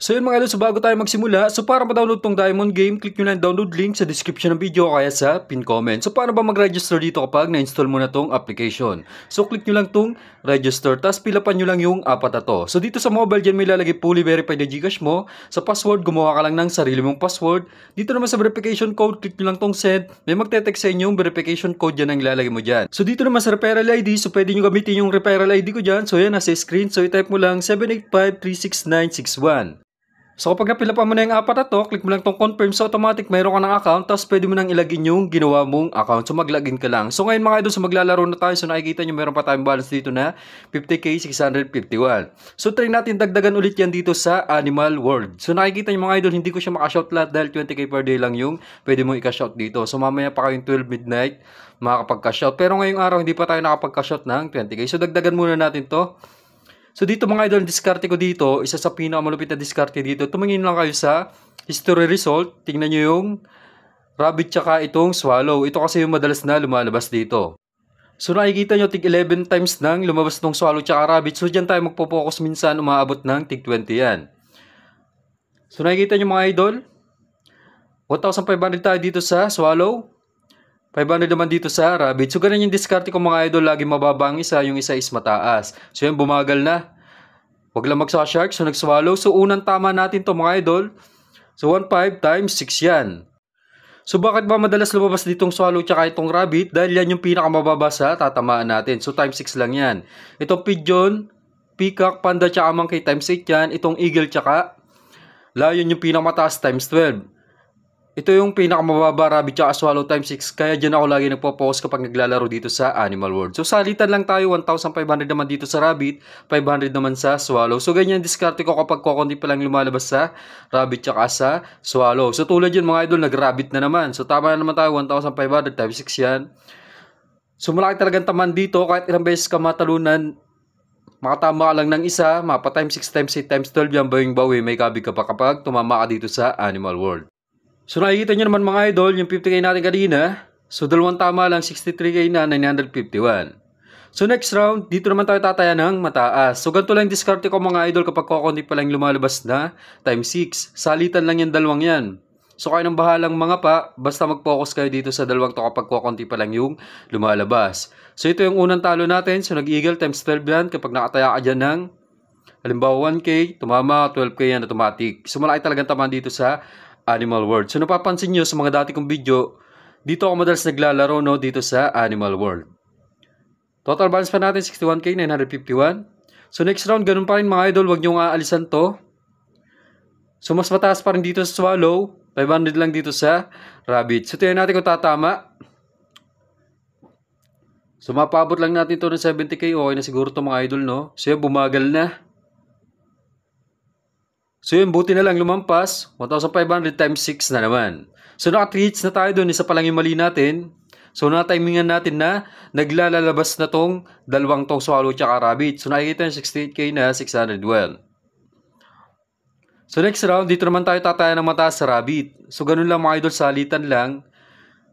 So yun mga idol, so bago tayo magsimula, so para ma-download tong Diamond Game, click nyo lang yung download link sa description ng video o kaya sa pin comment. So paano ba mag-register dito kapag na-install mo na tong application? So click nyo lang tong register, tapos pilapan nyo lang yung apat na to. So dito sa mobile, dyan may lalagay fully verified na Gcash mo. Sa password, gumawa ka lang ng sarili mong password. Dito naman sa verification code, click nyo lang tong send. May magte-text sa inyo yung verification code dyan ang ilalagay mo dyan. So dito naman sa referral ID, so pwede nyo gamitin yung referral ID ko dyan. So yan, nasa screen. So i-type mo lang 785-36961. So kapag napila mo na yung apat na to, click mo lang tong confirm. So automatic mayroon ka ng account, tapos pwede mo nang ilagin yung ginawa mong account. So maglagin ka lang. So ngayon mga idol, so maglalaro na tayo. So nakikita nyo meron pa tayong balance dito na 50k 651. So try natin dagdagan ulit yan dito sa Animal World. So nakikita nyo mga idol, hindi ko siya makashout lahat dahil 20k per day lang yung pwede mong ikashout dito. So mamaya pa kayong 12 midnight makakapagka-shout. Pero ngayong araw hindi pa tayo nakapagka-shout ng 20k. So dagdagan muna natin to. So dito mga idol, diskarte ko dito, isa sa pinakamalupit na diskarte dito, tumingin lang kayo sa history result, tingnan nyo yung rabbit tsaka itong swallow. Ito kasi yung madalas na lumalabas dito. So nakikita nyo, tig 11 times nang lumabas ng swallow tsaka rabbit. So dyan tayo magpo-focus minsan, umaabot ng tig 20 yan. So nakikita nyo mga idol, 1,500 tayo dito sa swallow. 500 naman dito sa rabbit. So ganun yung diskarte ko mga idol. Lagi mababa ang isa, yung isa is mataas. So yan, bumagal na. Huwag lang magsa-shark. So nag-swallow. So unang tama natin to mga idol. So 1.5 times 6 yan. So bakit ba madalas lumabas ditong swallow tsaka itong rabbit? Dahil yan yung pinakamababa sa tatamaan natin. So times 6 lang yan. Itong pigeon, peacock, panda tsaka monkey times 8 yan. Itong eagle tsaka lion yung pinakamataas times 12. Ito yung pinakamababa, rabbit tsaka swallow times 6. Kaya dyan ako lagi nagpo-focus kapag naglalaro dito sa Animal World. So salitan lang tayo, 1,500 naman dito sa rabbit, 500 naman sa swallow. So ganyan diskarte ko kapag kukunti pa lang lumalabas sa rabbit tsaka sa swallow. So tulad yun mga idol, nag-rabbit na naman. So tama na naman tayo, 1,500 times 6 yan. So malaki talagang taman dito, kahit ilang beses ka matalunan, makatama ka lang ng isa, mapa times 6 times 8 times 12 yan, bawing-bawi, may kabig ka pa kapag tumama ka dito sa Animal World. So nakikita nyo naman mga idol, yung 50k natin kanina. So dalawang tama lang, 63k na 951. So next round, dito naman tayo tataya ng mataas. So ganito lang diskarte ko mga idol kapag kukunti pa lang lumalabas na times 6. Salitan lang yung dalawang yan. So kayo nang bahalang mga pa, basta mag-focus kayo dito sa dalawang to kapag kukunti pa lang yung lumalabas. So ito yung unang talo natin. So nag-eagle times 12 yan kapag nakataya ka dyan ng halimbawa 1k, tumama 12k yan automatic. So malaki talagang tamaan dito sa Animal World. So napapansin nyo sa mga dati kong video, dito ako madalas naglalaro no, dito sa Animal World. Total balance pa natin 61k 951. So next round ganun pa rin mga idol, wag nyo aalisan to. So mas mataas pa rin dito sa swallow, 500 lang dito sa rabbit. So tingnan natin kung tatama. So mapabot lang natin to ng 70k, okay na siguro to mga idol no. So yan, bumagal na. So yun, buti na lang lumampas, 1,500 times 6 na naman. So naka-3 hits na tayo doon, isa pa lang yung mali natin. So na-timingan natin na naglalabas na tong dalawang tong swallow tsaka rabbit. So nakikita yung 68k na 612. So next round, dito naman tayo tataya ng mataas sa rabbit. So ganun lang mga idol, salitan lang.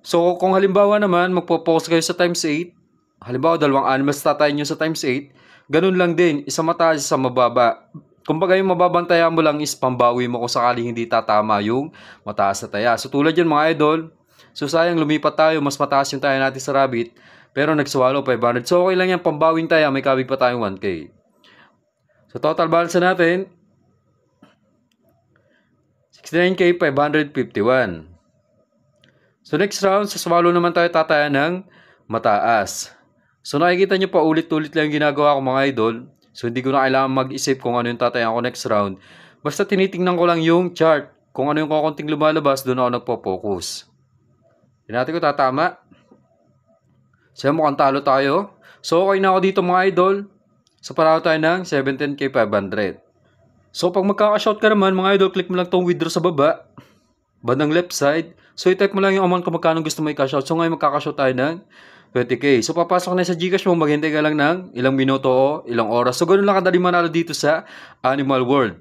So kung halimbawa naman, magpo-focus kayo sa times 8. Halimbawa, dalawang animals tatayin nyo sa times 8. Ganun lang din, isa mataas, isa mababa. Kumbaga yung mababantayan mo lang is pambawi mo kung sakaling hindi tatama yung mataas na taya. So tulad yan mga idol. So sayang lumipat tayo, mas mataas yung taya natin sa rabbit. Pero nagswallow 500. So okay lang yan, pambawing taya, may kabig pa tayong 1k. So total balance natin, 69k 551. So next round, sa swallow naman tayo tataya ng mataas. So nakikita nyo pa ulit-ulit lang yung ginagawa ko mga idol. So hindi ko na kailangan mag-isip kung ano yung tatayan ko next round. Basta tinitingnan ko lang yung chart. Kung ano yung kukunting lumalabas, doon ako nagpo-focus. Hindi natin ko tatama. So mukhang talo tayo. So okay na ako dito mga idol. So paralo tayo ng 17k 500. So pag magkaka-shout ka naman mga idol, click mo lang tong withdraw sa baba. Bandang left side. So i-type mo lang yung amount kung magkano gusto mo i-cash out. So ngayon magkaka-shout tayo ng 20k. So papasok na sa Gcash mo, maghintay ka lang ng ilang minuto o ilang oras. So ganun lang kadali manalo dito sa Animal World.